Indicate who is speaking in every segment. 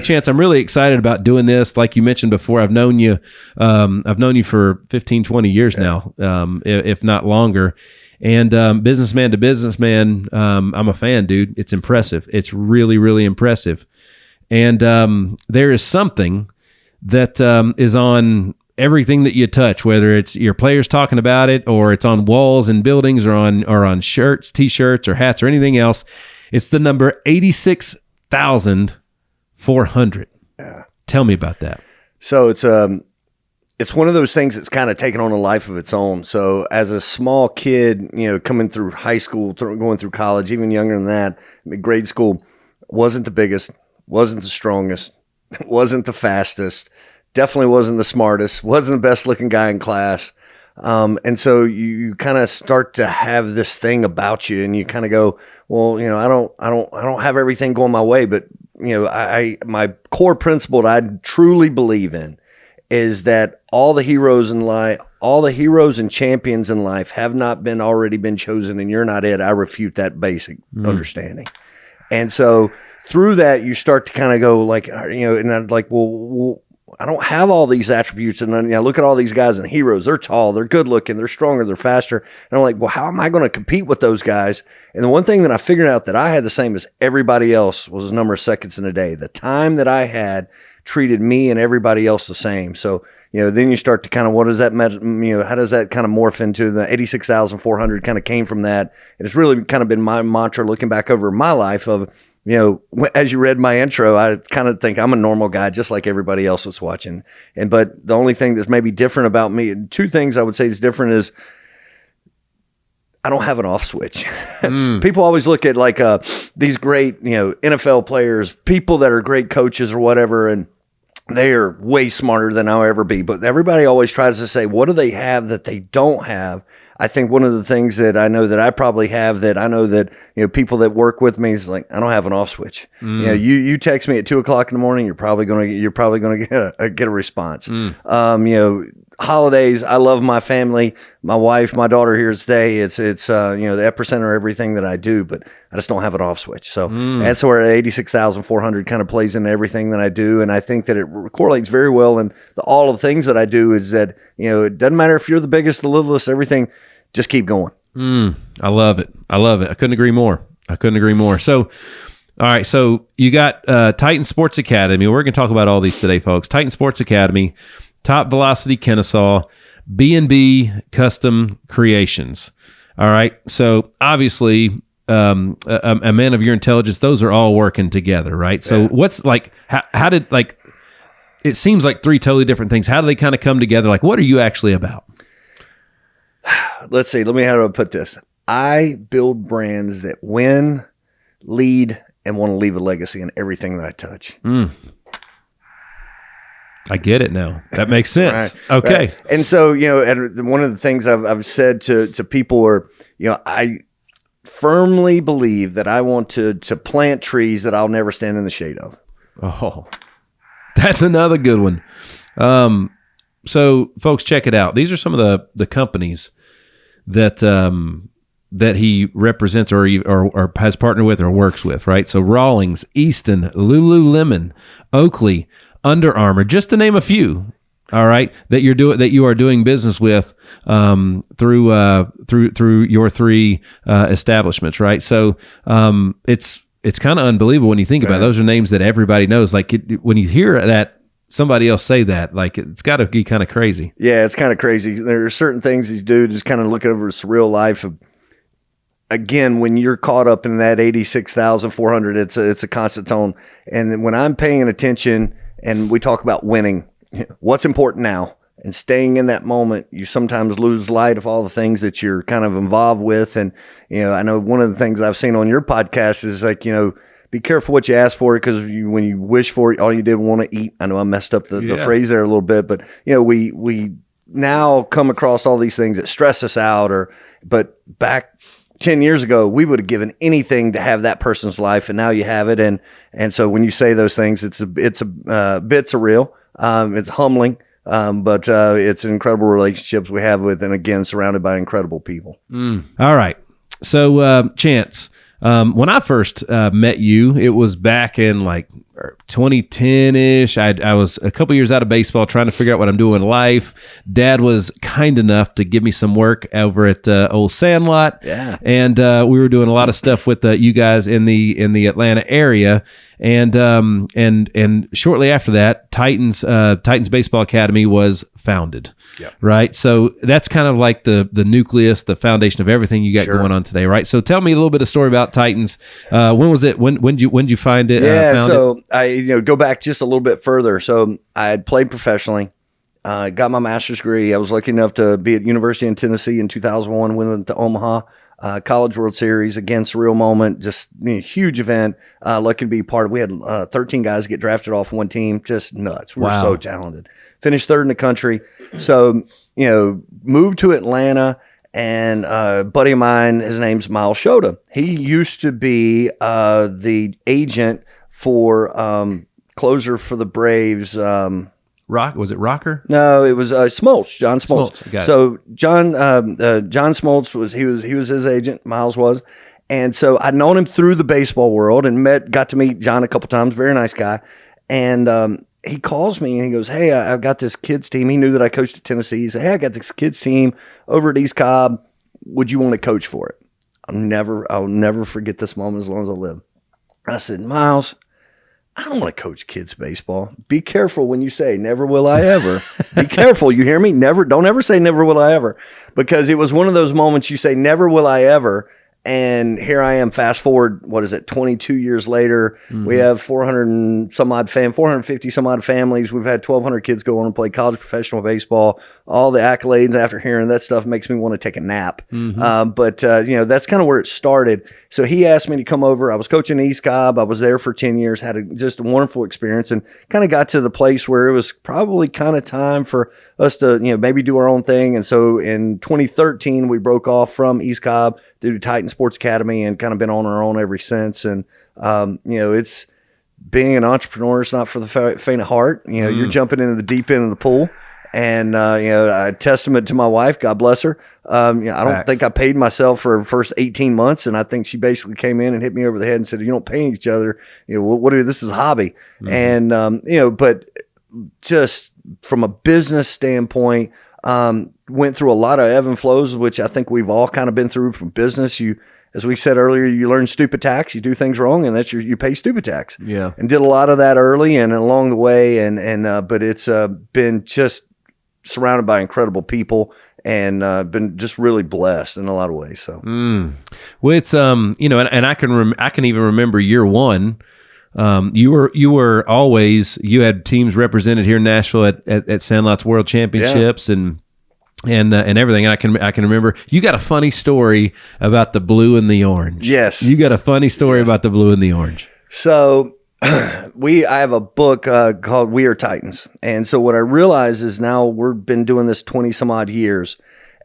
Speaker 1: Chance, I'm really excited about doing this. Like you mentioned before, I've known you for 15, 20 years now, if not longer. And businessman to businessman, I'm a fan, dude. It's impressive. It's really, really impressive. And there is something that is on everything that you touch, whether it's your players talking about it, or it's on walls and buildings, or on shirts, T-shirts, or hats, or anything else. It's the number 86,400.
Speaker 2: Yeah.
Speaker 1: Tell me about that.
Speaker 2: So it's one of those things that's kind of taken on a life of its own. So as a small kid, coming through high school, going through college, even younger than that, grade school, wasn't the biggest, wasn't the strongest, wasn't the fastest, definitely wasn't the smartest, wasn't the best looking guy in class. And so you kind of start to have this thing about you, and you kind of go, well, I don't have everything going my way, but my core principle that I truly believe in is that all the heroes in life, all the heroes and champions in life have not already been chosen, and you're not it. I refute that basic understanding. And so through that, you start to kind of go like, and I'm like, well, I don't have all these attributes. And then look at all these guys and heroes. They're tall, they're good looking, they're stronger, they're faster. And I'm like, well, how am I going to compete with those guys? And the one thing that I figured out that I had the same as everybody else was the number of seconds in a day. The time that I had treated me and everybody else the same. So, then you start to kind of, what does that measure, how does that kind of morph into? The 86,400 kind of came from that. And it's really kind of been my mantra looking back over my life of, as you read my intro, I kind of think I'm a normal guy, just like everybody else that's watching. But the only thing that's maybe different about me, two things I would say is different is I don't have an off switch. People always look at like these great, NFL players, people that are great coaches or whatever, and they are way smarter than I'll ever be. But everybody always tries to say, what do they have that they don't have? I think one of the things that I know that I probably have that I know that, people that work with me is like, I don't have an off switch. You text me at 2:00 in the morning, you're probably going to get a response. Holidays, I love my family, my wife, my daughter here today. It's the epicenter of everything that I do, but I just don't have an off switch. So that's where 86,400 kind of plays into everything that I do. And I think that it correlates very well. And all of the things that I do is that, it doesn't matter if you're the biggest, the littlest, everything, just keep going.
Speaker 1: I love it. I couldn't agree more. So, all right. So you got Titan Sports Academy. We're going to talk about all these today, folks. Titan Sports Academy, Top Velocity Kennesaw, B&B Custom Creations. All right. So obviously, a man of your intelligence, those are all working together, right? So what's like, how did it seems like three totally different things. How do they kind of come together? Like, what are you actually about?
Speaker 2: Let's see. Let me how do I put this? I build brands that win, lead, and want to leave a legacy in everything that I touch.
Speaker 1: I get it now. That makes sense.
Speaker 2: Right,
Speaker 1: okay.
Speaker 2: Right. And so, and one of the things I've said to people are, I firmly believe that I want to plant trees that I'll never stand in the shade of.
Speaker 1: Oh, that's another good one. So folks, check it out. These are some of the companies that he represents or has partnered with or works with, right? So Rawlings, Easton, Lululemon, Oakley, Under Armour, just to name a few. All right, that you are doing business with through your three establishments, right? So it's kind of unbelievable when you think about it. Those are names that everybody knows. Like when you hear that somebody else say that, like it's got to be kind of crazy.
Speaker 2: Yeah, it's kind of crazy. There are certain things you do just kind of look over a surreal life of. Again, when you're caught up in that 86,400, it's a constant tone. And when I'm paying attention and we talk about winning, what's important now and staying in that moment, you sometimes lose light of all the things that you're kind of involved with. And, I know one of the things I've seen on your podcast is like, be careful what you ask for, because when you wish for it, all you did want to eat. I know I messed up the phrase there a little bit, but we now come across all these things that stress us out, but back 10 years ago, we would have given anything to have that person's life, and now you have it. And so when you say those things, it's a bit surreal. It's humbling, but it's incredible relationships we have with, and again, surrounded by incredible people.
Speaker 1: All right. So, Chance, when I first met you, it was back in like 2010-ish. I was a couple years out of baseball trying to figure out what I'm doing in life. Dad was kind enough to give me some work over at Old Sandlot.
Speaker 2: Yeah.
Speaker 1: And we were doing a lot of stuff with you guys in the Atlanta area. And shortly after that, Titans Baseball Academy was founded.
Speaker 2: Yep.
Speaker 1: Right. So that's kind of like the nucleus, the foundation of everything you got going on today. Right. So tell me a little bit of story about Titans. When was it? When did you find it?
Speaker 2: Yeah. So I go back just a little bit further. So I had played professionally. Got my master's degree. I was lucky enough to be at University in Tennessee in 2001. Went to Omaha. College World Series, again, surreal moment, just huge event. Lucky to be part of. We had 13 guys get drafted off one team, just nuts. We were so talented. Finished third in the country. So, moved to Atlanta, and a buddy of mine, his name's Miles Shota. He used to be the agent for closer for the Braves.
Speaker 1: Was it Rocker?
Speaker 2: No, it was Smoltz, John Smoltz.
Speaker 1: Got it.
Speaker 2: So John Smoltz was his agent. Miles was, and so I'd known him through the baseball world and got to meet John a couple times. Very nice guy, and he calls me and he goes, "Hey, I've got this kids team." He knew that I coached at Tennessee. He said, "Hey, I got this kids team over at East Cobb. Would you want to coach for it?" I'll never forget this moment as long as I live. I said, "Miles, I don't want to coach kids baseball. Be careful when you say never will I ever. Be careful. You hear me? Don't ever say never will I ever, because it was one of those moments you say never will I ever. And here I am, fast forward, 22 years later, we have 450 some odd families. We've had 1,200 kids go on and play college professional baseball. All the accolades after hearing that stuff makes me want to take a nap. But that's kind of where it started. So he asked me to come over. I was coaching East Cobb. I was there for 10 years, had just a wonderful experience, and kind of got to the place where it was probably kind of time for us to, maybe do our own thing. And so in 2013, we broke off from East Cobb due to Titan Sports Academy and kind of been on our own ever since. And, it's being an entrepreneur. It's not for the faint of heart. You're jumping into the deep end of the pool. And, a testament to my wife, God bless her. I don't think I paid myself for the first 18 months. And I think she basically came in and hit me over the head and said, "You don't pay each other. This is a hobby." And, but just from a business standpoint, went through a lot of ebb and flows, which I think we've all kind of been through from business. As we said earlier, you learn stupid tax, you do things wrong, and that's you pay stupid tax.
Speaker 1: Yeah.
Speaker 2: And did a lot of that early and along the way. But it's been just surrounded by incredible people and been just really blessed in a lot of ways. So,
Speaker 1: well, it's, and I can even remember year one. You were always, you had teams represented here in Nashville at Sandlot's World Championships and everything. And I can remember you got a funny story about the blue and the orange.
Speaker 2: Yes.
Speaker 1: You got a funny story about the blue and the orange.
Speaker 2: So I have a book called We Are Titans. And so what I realize is now we've been doing this 20 some odd years,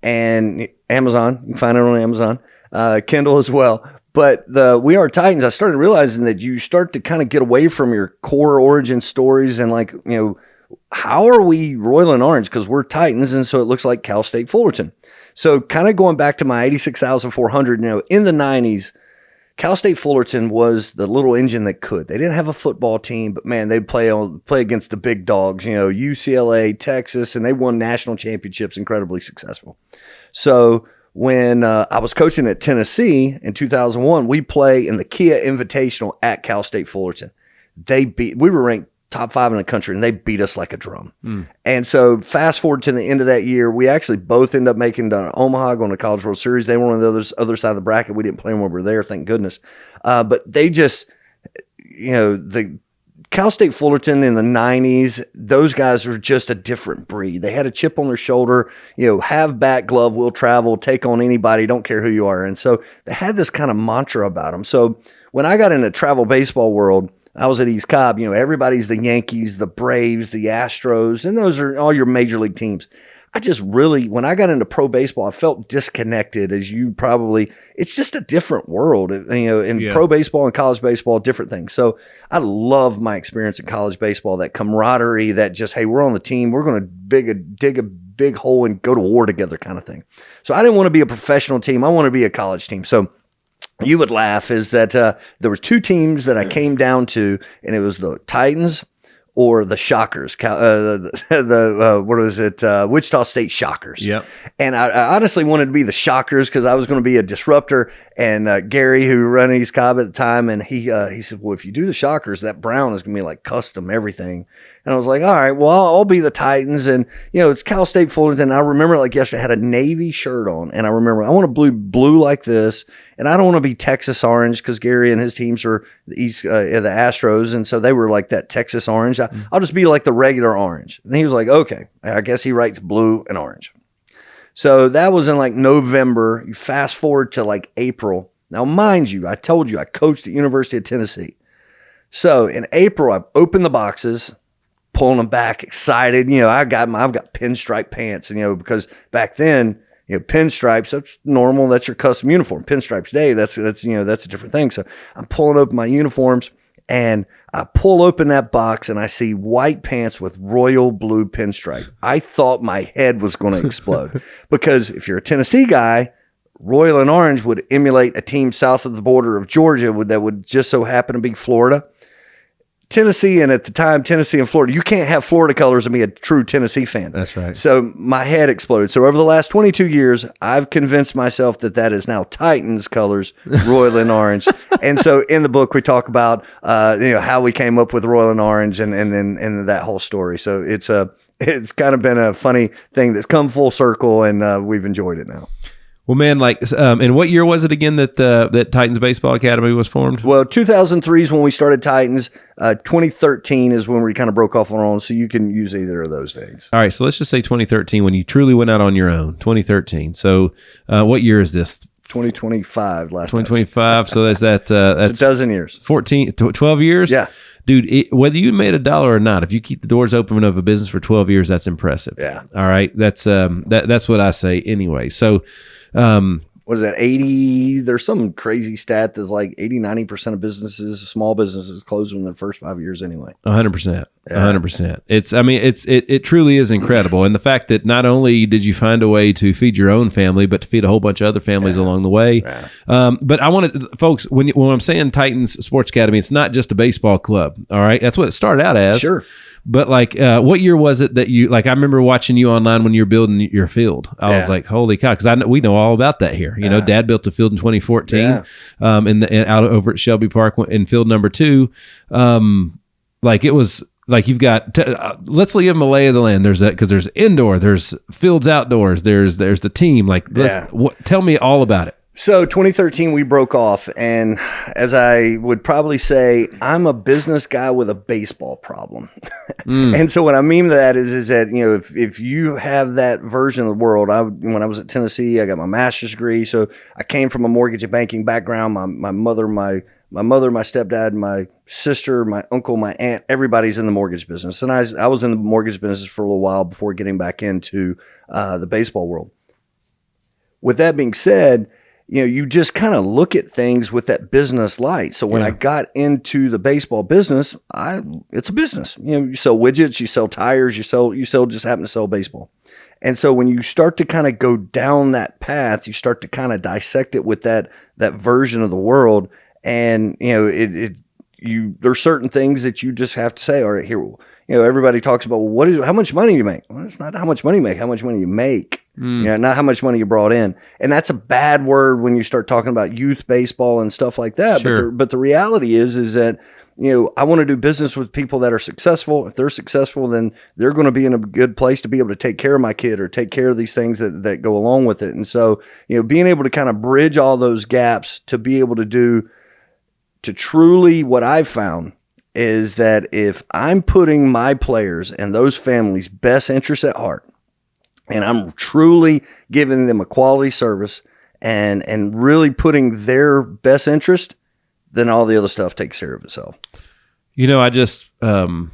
Speaker 2: and Amazon, you can find it on Amazon, Kindle as well. But the We Are Titans, I started realizing that you start to kind of get away from your core origin stories and how are we Royal and Orange? Because we're Titans, and so it looks like Cal State Fullerton. So kind of going back to my 86,400, in the 90s, Cal State Fullerton was the little engine that could. They didn't have a football team, but man, they'd play against the big dogs, UCLA, Texas, and they won national championships, incredibly successful. So when I was coaching at Tennessee in 2001, we play in the Kia Invitational at Cal State Fullerton. We were ranked top 5 in the country, and they beat us like a drum. And so fast forward to the end of that year, we actually both end up making to Omaha, going to College World Series. They were on the other side of the bracket. We didn't play them when we were there, thank goodness. But they just, the Cal State Fullerton in the 90s, those guys were just a different breed. They had a chip on their shoulder, have bat, glove, will travel, take on anybody, don't care who you are. And so they had this kind of mantra about them. So when I got into travel baseball world, I was at East Cobb, everybody's the Yankees, the Braves, the Astros, and those are all your major league teams. I just really, when I got into pro baseball, I felt disconnected, it's just a different world, pro baseball and college baseball, different things. So I love my experience in college baseball, that camaraderie, that just, hey, we're on the team, we're going to dig a big hole and go to war together kind of thing. So I didn't want to be a professional team. I want to be a college team. So you would laugh, is that there were two teams that I came down to, and it was the Titans or the Shockers, what was it? Wichita State Shockers.
Speaker 1: Yep.
Speaker 2: And I honestly wanted to be the Shockers because I was going to be a disruptor. And Gary, who ran East Cobb at the time, and he said, well, if you do the Shockers, that brown is going to be like custom everything. And I was like, all right, well, I'll be the Titans. And, it's Cal State Fullerton. I remember like yesterday, I had a navy shirt on. And I remember I want to blue like this. And I don't want to be Texas orange because Gary and his teams are the Astros. And so they were like that Texas orange. I'll just be like the regular orange. And he was like, okay, I guess he writes blue and orange. So that was in like November. You fast forward to like April. Now, mind you, I told you I coached at University of Tennessee. So in April, I've opened the boxes, pulling them back, excited. I've got pinstripe pants, and because back then, pinstripes, that's normal. That's your custom uniform. Pinstripes day, that's a different thing. So I'm pulling open my uniforms, and I pull open that box, and I see white pants with royal blue pinstripe. I thought my head was going to explode because if you're a Tennessee guy, royal and orange would emulate a team south of the border of Georgia that would just so happen to be Florida. Tennessee, and at the time, Tennessee and Florida, you can't have Florida colors and be a true Tennessee fan.
Speaker 1: That's right.
Speaker 2: So my head exploded. So over the last 22 years, I've convinced myself that is now Titans colors, royal and orange. And so in the book, we talk about how we came up with royal and orange and that whole story. So it's kind of been a funny thing that's come full circle, and we've enjoyed it now.
Speaker 1: Well, man, and what year was it again that Titans Baseball Academy was formed?
Speaker 2: Well, 2003 is when we started Titans. 2013 is when we kind of broke off on our own, so you can use either of those dates.
Speaker 1: All right, so let's just say 2013 when you truly went out on your own. 2013. So, what year is this?
Speaker 2: 2025. Last
Speaker 1: 2025. So that's
Speaker 2: it's a dozen years.
Speaker 1: 12 years.
Speaker 2: Yeah.
Speaker 1: Dude, whether you made $1 or not, if you keep the doors open of a business for 12 years, that's impressive.
Speaker 2: Yeah.
Speaker 1: All right, that's what I say anyway. So.
Speaker 2: What is that? 80? There's some crazy stat that's like 80-90% of businesses, small businesses, close within their first 5 years anyway.
Speaker 1: 100%. 100%. It truly is incredible. And the fact that not only did you find a way to feed your own family, but to feed a whole bunch of other families along the way. Yeah. But I wanted, folks, when I'm saying Titans Sports Academy, it's not just a baseball club. All right. That's what it started out as.
Speaker 2: Sure.
Speaker 1: But what year was it that you I remember watching you online when you were building your field. I was like, holy cow, because we know all about that here. Dad built a field in 2014, out over at Shelby Park in field number 2. It was like you've got. Let's give them a lay of the land. There's that because there's indoor, there's fields outdoors, there's the team. Tell me all about it.
Speaker 2: So 2013, we broke off, and as I would probably say, I'm a business guy with a baseball problem. And so what I mean by that is that, if you have that version of the world, when I was at Tennessee, I got my master's degree. So I came from a mortgage and banking background. My mother, my stepdad, my sister, my uncle, my aunt, everybody's in the mortgage business. And I was in the mortgage business for a little while before getting back into the baseball world. With that being said, you just kind of look at things with that business light. So when I got into the baseball business, it's a business. You sell widgets, you sell tires, you just happen to sell baseball. And so when you start to kind of go down that path, you start to kind of dissect it with that version of the world. And, there's certain things that you just have to say, all right, here, everybody talks about, well, how much money you make? Well, it's not how much money you make, how much money you make. Not how much money you brought in. And that's a bad word when you start talking about youth baseball and stuff like that.
Speaker 1: Sure.
Speaker 2: But the reality is that, I want to do business with people that are successful. If they're successful, then they're going to be in a good place to be able to take care of my kid or take care of these things that go along with it. And so, being able to kind of bridge all those gaps to be able to truly, what I've found is that if I'm putting my players and those families' best interests at heart, and I'm truly giving them a quality service and really putting their best interest, then all the other stuff takes care of itself.
Speaker 1: I just I'm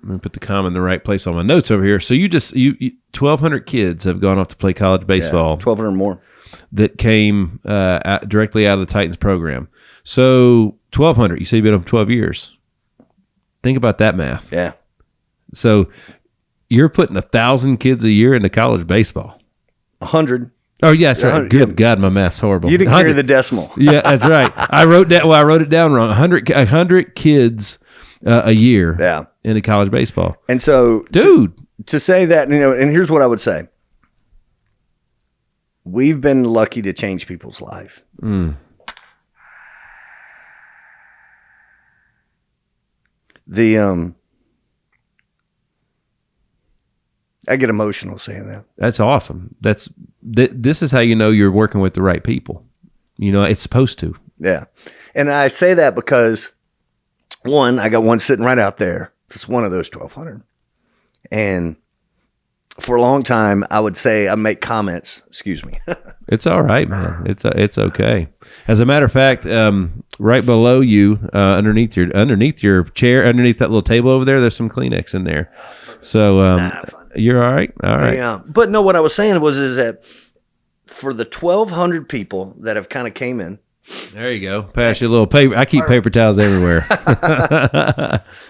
Speaker 1: gonna put the comma in the right place on my notes over here. So you 1,200 kids have gone off to play college baseball.
Speaker 2: 1,200 more
Speaker 1: that came directly out of the Titans program. So 1,200. You say you've been up 12 years. Think about that math.
Speaker 2: Yeah.
Speaker 1: So you're putting 1,000 kids a year into college baseball.
Speaker 2: 100.
Speaker 1: Oh, yes. Right. Good God, my math's horrible.
Speaker 2: You didn't carry the decimal.
Speaker 1: Yeah, that's right. I wrote it down wrong. 100 kids a year into college baseball.
Speaker 2: And so,
Speaker 1: dude,
Speaker 2: to say that, and here's what I would say. We've been lucky to change people's life. I get emotional saying that.
Speaker 1: That's awesome. This is how you know you're working with the right people. It's supposed to.
Speaker 2: Yeah. And I say that because, one, I got one sitting right out there. It's one of those 1,200. And for a long time, I would say I make comments. Excuse me.
Speaker 1: It's all right, man. It's okay. As a matter of fact, right below you, underneath your chair, underneath that little table over there, there's some Kleenex in there. So you're all right. All right.
Speaker 2: Yeah. But no, what I was saying is that for the 1,200 people that have kind of came in.
Speaker 1: There you go. Pass you a little paper. I keep paper towels everywhere.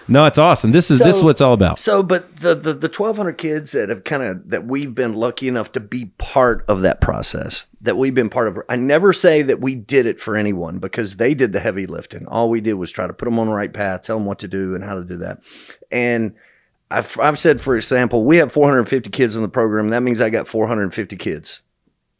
Speaker 1: No, it's awesome. This is what it's all about.
Speaker 2: So, but the 1,200 kids that have that we've been lucky enough to be part of that process, that we've been part of. I never say that we did it for anyone because they did the heavy lifting. All we did was try to put them on the right path, tell them what to do and how to do that. And I've said, for example, we have 450 kids in the program. That means I got 450 kids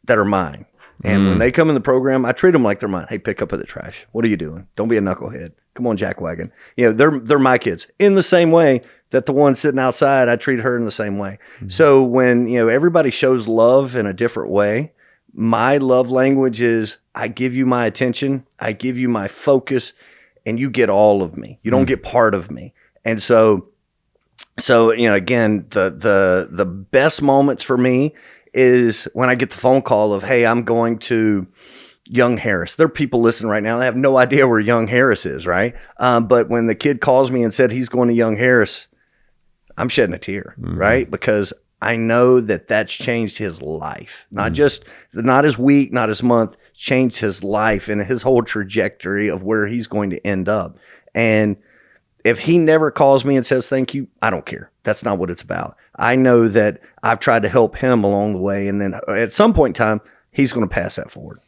Speaker 2: that are mine. And when they come in the program, I treat them like they're mine. Hey, pick up at the trash. What are you doing? Don't be a knucklehead. Come on, jackwagon. They're my kids. In the same way that the one sitting outside, I treat her in the same way. So when, everybody shows love in a different way, my love language is I give you my attention, I give you my focus, and you get all of me. You don't get part of me. And so again, the best moments for me is when I get the phone call of, hey, I'm going to Young Harris. There are people listening right now that have no idea where Young Harris is, right? But when the kid calls me and said he's going to Young Harris, I'm shedding a tear, right? Because I know that that's changed his life. Not his week, not his month, changed his life and his whole trajectory of where he's going to end up. And if he never calls me and says thank you, I don't care. That's not what it's about. I know that I've tried to help him along the way, and then at some point in time, he's going to pass that forward.